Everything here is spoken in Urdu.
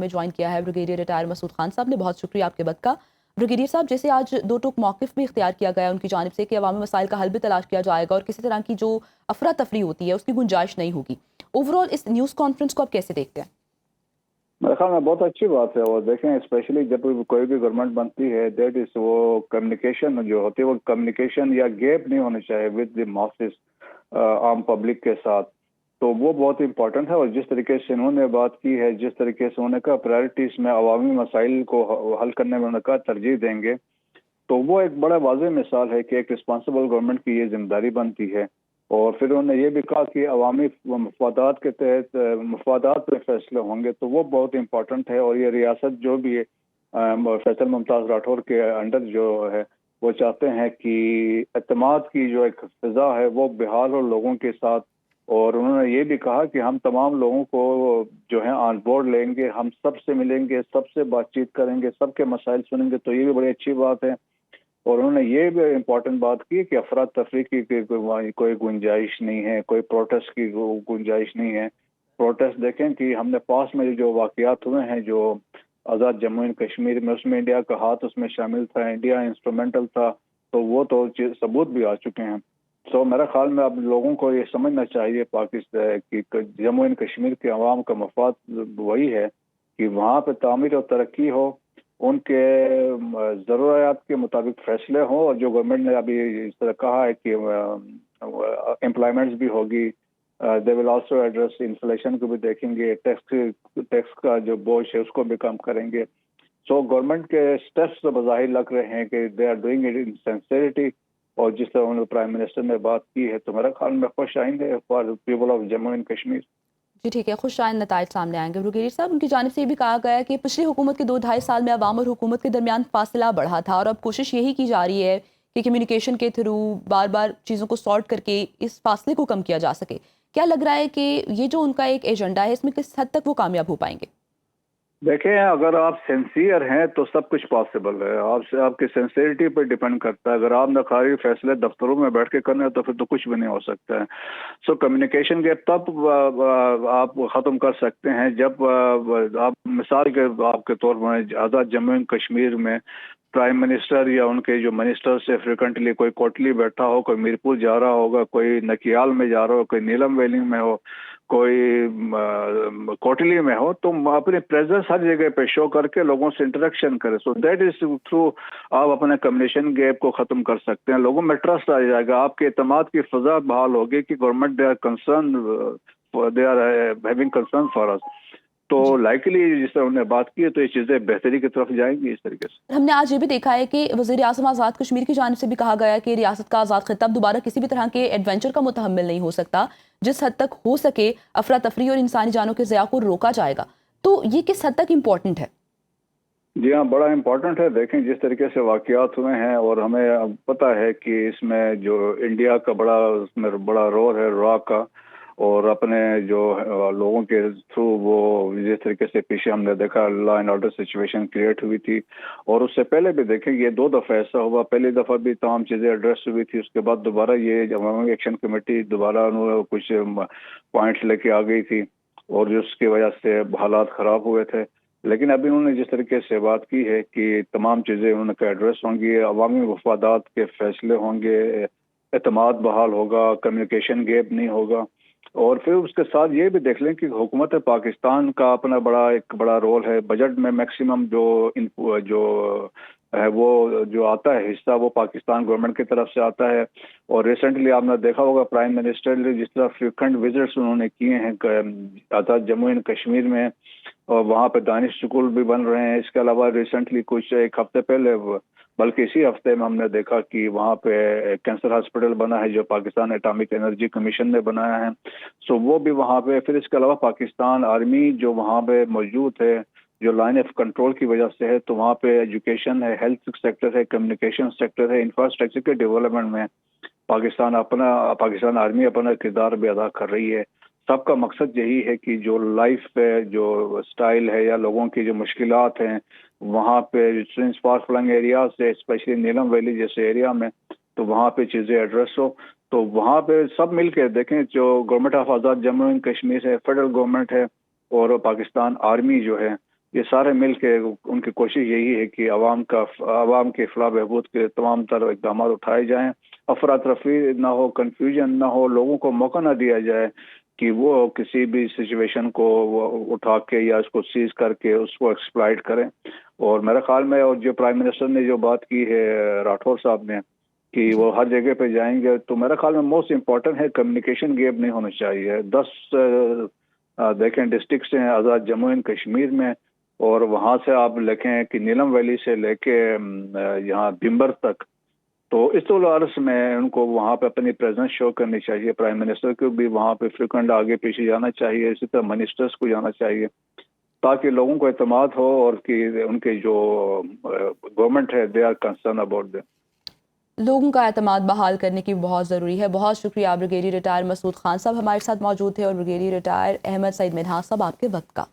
ہمیں جوائن کیا ہے بریگیڈیئر ریٹائر مسعود خان صاحب نے، بہت شکریہ آپ کے وقت کا۔ بریگیڈیئر صاحب، جیسے آج دو ٹوک موقف بھی اختیار کیا گیا ان کی جانب سے کہ عوامی مسائل کا حل بھی تلاش کیا جائے گا اور کسی طرح کی جو افراتفری ہوتی ہے اس کی گنجائش نہیں ہوگی، اوور آل اس نیوز کانفرنس کو آپ کیسے دیکھتے ہیں؟ میرے خیال میں بہت اچھی بات ہے، اور دیکھیں اسپیشلی جب کوئی بھی گورنمنٹ بنتی ہے دیٹ از وہ کمیونیکیشن جو ہوتی ہے وہ کمیونیکیشن یا گیپ نہیں ہونا چاہیے ود دی ماسز، عام پبلک کے ساتھ، تو وہ بہت امپورٹنٹ ہے۔ اور جس طریقے سے انہوں نے بات کی ہے، جس طریقے سے انہوں نے کہا پرائرٹیز میں عوامی مسائل کو حل کرنے میں انہوں نے کہا ترجیح دیں گے، تو وہ ایک بڑا واضح مثال ہے کہ ایک رسپانسبل گورنمنٹ کی یہ ذمہ داری بنتی ہے۔ اور پھر انہوں نے یہ بھی کہا کہ عوامی مفادات کے تحت مفادات پہ فیصلے ہوں گے، تو وہ بہت امپورٹنٹ ہے۔ اور یہ ریاست جو بھی ہے فیصل ممتاز راٹھور کے انڈر جو ہے وہ چاہتے ہیں کہ اعتماد کی جو ایک فضا ہے وہ بحال ہو لوگوں کے ساتھ۔ اور انہوں نے یہ بھی کہا کہ ہم تمام لوگوں کو جو ہے آن بورڈ لیں گے، ہم سب سے ملیں گے، سب سے بات چیت کریں گے، سب کے مسائل سنیں گے، تو یہ بھی بڑی اچھی بات ہے۔ اور انہوں نے یہ بھی امپورٹنٹ بات کی کہ افراتفری کی کوئی گنجائش نہیں ہے، کوئی پروٹیسٹ کی گنجائش نہیں ہے۔ پروٹیسٹ دیکھیں کہ ہم نے پاس میں جو واقعات ہوئے ہیں جو آزاد جموں اینڈ کشمیر میں، اس میں انڈیا کا ہاتھ اس میں شامل تھا، انڈیا انسٹرومنٹل تھا، تو وہ تو ثبوت بھی آ چکے ہیں۔ سو میرا خیال میں اب لوگوں کو یہ سمجھنا چاہیے پاکستان کی جموں اینڈ کشمیر کے عوام کا مفاد وہی ہے کہ وہاں پہ تعمیر اور ترقی ہو، ان کے ضروریات کے مطابق فیصلے ہوں، اور جو گورنمنٹ نے ابھی اس طرح کہا ہے کہ امپلائمنٹس بھی ہوگی، دے ول آلسو ایڈریس انفلیشن کو بھی دیکھیں گے، ٹیکس کا جو بوجھ ہے اس کو بھی کم کریں گے۔ سو گورنمنٹ کے اسٹیپس تو بظاہر لگ رہے ہیں کہ they are doing it in sincerity, اور جس طرح انہوں نے پرائم منسٹر نے بات کی ہے تو میرا خیال میں خوش آئندہ for people of Jammu and Kashmir. جی ٹھیک ہے، خوش آئند نتائج سامنے آئیں گے۔ بریگیڈیئر صاحب، ان کی جانب سے یہ بھی کہا گیا ہے کہ پچھلی حکومت کے 2-2.5 سال میں عوام اور حکومت کے درمیان فاصلہ بڑھا تھا، اور اب کوشش یہی کی جا رہی ہے کہ کمیونیکیشن کے تھرو بار بار چیزوں کو سارٹ کر کے اس فاصلے کو کم کیا جا سکے۔ کیا لگ رہا ہے کہ یہ جو ان کا ایک ایجنڈا ہے اس میں کس حد تک وہ کامیاب ہو پائیں گے؟ دیکھیں، اگر آپ سینسیئر ہیں تو سب کچھ پاسبل ہے، آپ کی سینسیئرٹی پر ڈیپینڈ کرتا ہے۔ اگر آپ نقاری فیصلے دفتروں میں بیٹھ کے کرنے تو پھر تو کچھ بھی نہیں ہو سکتا ہے۔ سو کمیونیکیشن گیپ تب آپ ختم کر سکتے ہیں جب آپ مثال کے آپ کے طور پر آزاد جموں اینڈ کشمیر میں پرائم منسٹر یا ان کے جو منسٹر سے فریکوینٹلی کوئی کوٹلی بیٹھا ہو، کوئی میرپور جا رہا ہوگا، کوئی نکیال میں جا رہا ہو، کوئی نیلم ویلی میں ہو، کوئی کوٹلی میں ہو، تو اپنی پریزنس ہر جگہ پہ شو کر کے لوگوں سے انٹریکشن کرے۔ سو دیٹ از تھرو آپ اپنے کمیونیکیشن گیپ کو ختم کر سکتے ہیں۔ لوگوں میں ٹرسٹ آ جائے گا، آپ کے اعتماد کی فضا بحال ہوگی کہ government they are concern, they are having concern for us. تو لائکلی جس طرح انہوں نے بات کی ہے تو یہ چیزیں بہتری کی طرف جائیں گی اس طریقے سے۔ ہم نے آج یہ بھی دیکھا ہے کہ وزیر اعظم آزاد کشمیر کی جانب سے بھی کہا گیا ہے کہ ریاست کا آزاد خطہ دوبارہ کسی بھی طرح کے ایڈونچر کا متحمل نہیں ہو سکتا، جس حد تک ہو سکے افراتفری اور انسانی جانوں کے ضیاع کو روکا جائے گا۔ تو یہ کس حد تک امپورٹنٹ ہے؟ جی ہاں، بڑا امپورٹنٹ ہے۔ دیکھیں جس طریقے سے واقعات ہوئے ہیں، اور ہمیں پتہ ہے کہ اس میں جو انڈیا کا بڑا رول ہے را کا، اور اپنے جو لوگوں کے تھرو وہ جس طریقے سے پیچھے ہم نے دیکھا law and order situation create ہوئی تھی، اور اس سے پہلے بھی دیکھیں یہ 2 دفعہ ایسا ہوا۔ پہلی دفعہ بھی تمام چیزیں ایڈریس ہوئی تھی، اس کے بعد دوبارہ یہ عوامی ایکشن کمیٹی دوبارہ کچھ پوائنٹس لے کے آ گئی تھی، اور جس کی وجہ سے حالات خراب ہوئے تھے۔ لیکن ابھی انہوں نے جس طریقے سے بات کی ہے کہ تمام چیزیں انہوں نے ایڈریس ہوں گی، عوامی مفادات کے فیصلے ہوں گے، اعتماد بحال ہوگا، کمیونیکیشن گیپ نہیں ہوگا۔ اور پھر اس کے ساتھ یہ بھی دیکھ لیں کہ حکومت پاکستان کا اپنا ایک بڑا رول ہے۔ بجٹ میں میکسیمم جو ہے وہ جو آتا ہے حصہ وہ پاکستان گورنمنٹ کی طرف سے آتا ہے۔ اور ریسنٹلی آپ نے دیکھا ہوگا پرائم منسٹر نے جس طرح فریکوینٹ وزٹس انہوں نے کیے ہیں آزاد جموں اینڈ کشمیر میں، اور وہاں پہ دانش سکول بھی بن رہے ہیں۔ اس کے علاوہ ریسنٹلی کچھ ایک ہفتے پہلے، بلکہ اسی ہفتے میں ہم نے دیکھا کہ وہاں پہ کینسر ہاسپٹل بنا ہے جو پاکستان اٹامک انرجی کمیشن نے بنایا ہے۔ سو وہ بھی وہاں پہ، پھر اس کے علاوہ پاکستان آرمی جو وہاں پہ موجود ہے جو لائن آف کنٹرول کی وجہ سے ہے، تو وہاں پہ ایجوکیشن ہے، ہیلتھ سیکٹر ہے، کمیونیکیشن سیکٹر ہے، انفراسٹرکچر کے ڈیولپمنٹ میں پاکستان آرمی اپنا کردار بھی ادا کر رہی ہے۔ سب کا مقصد یہی ہے کہ جو لائف پہ جو سٹائل ہے یا لوگوں کی جو مشکلات ہیں وہاں پہ فار فلنگ ایریاز سے اسپیشلی نیلم ویلی جیسے ایریا میں، تو وہاں پہ چیزیں ایڈریس ہو۔ تو وہاں پہ سب مل کے دیکھیں، جو government of Azad Jammu and Kashmir ہے، فیڈرل گورنمنٹ ہے، اور پاکستان آرمی جو ہے، یہ سارے مل کے ان کی کوشش یہی ہے کہ عوام کے فلاح بہبود کے تمام تر اقدامات اٹھائے جائیں، افراتفری نہ ہو، کنفیوژن نہ ہو، لوگوں کو موقع نہ دیا جائے کہ وہ کسی بھی سچویشن کو اٹھا کے یا اس کو سیز کر کے اس کو ایکسپلائٹ کریں۔ اور میرے خیال میں، اور جو پرائم منسٹر نے جو بات کی ہے راٹھور صاحب نے کہ وہ ہر جگہ پہ جائیں گے، تو میرے خیال میں موسٹ امپورٹنٹ ہے کمیونیکیشن گیپ نہیں ہونا چاہیے۔ 10 دیکھیں ڈسٹرکٹس ہیں آزاد جموں اینڈ کشمیر میں، اور وہاں سے آپ لکھیں کہ نیلم ویلی سے لے کے یہاں بھمبر تک، تو اس طول عرض میں ان کو وہاں پہ اپنی پریزنس شو کرنی چاہیے۔ پرائم منسٹر کو بھی وہاں پہ فریکوینٹ آگے پیچھے جانا چاہیے، اسی طرح منسٹرز کو جانا چاہیے، تاکہ لوگوں کو اعتماد ہو اور کہ ان کے جو گورنمنٹ ہے they are concern about them. لوگوں کا اعتماد بحال کرنے کی بہت ضروری ہے۔ بہت شکریہ بریگیڈیئر ریٹائر مسعود خان صاحب ہمارے ساتھ موجود تھے، اور بریگیڈیئر ریٹائر احمد سعید منہاس صاحب آپ کے وقت کا۔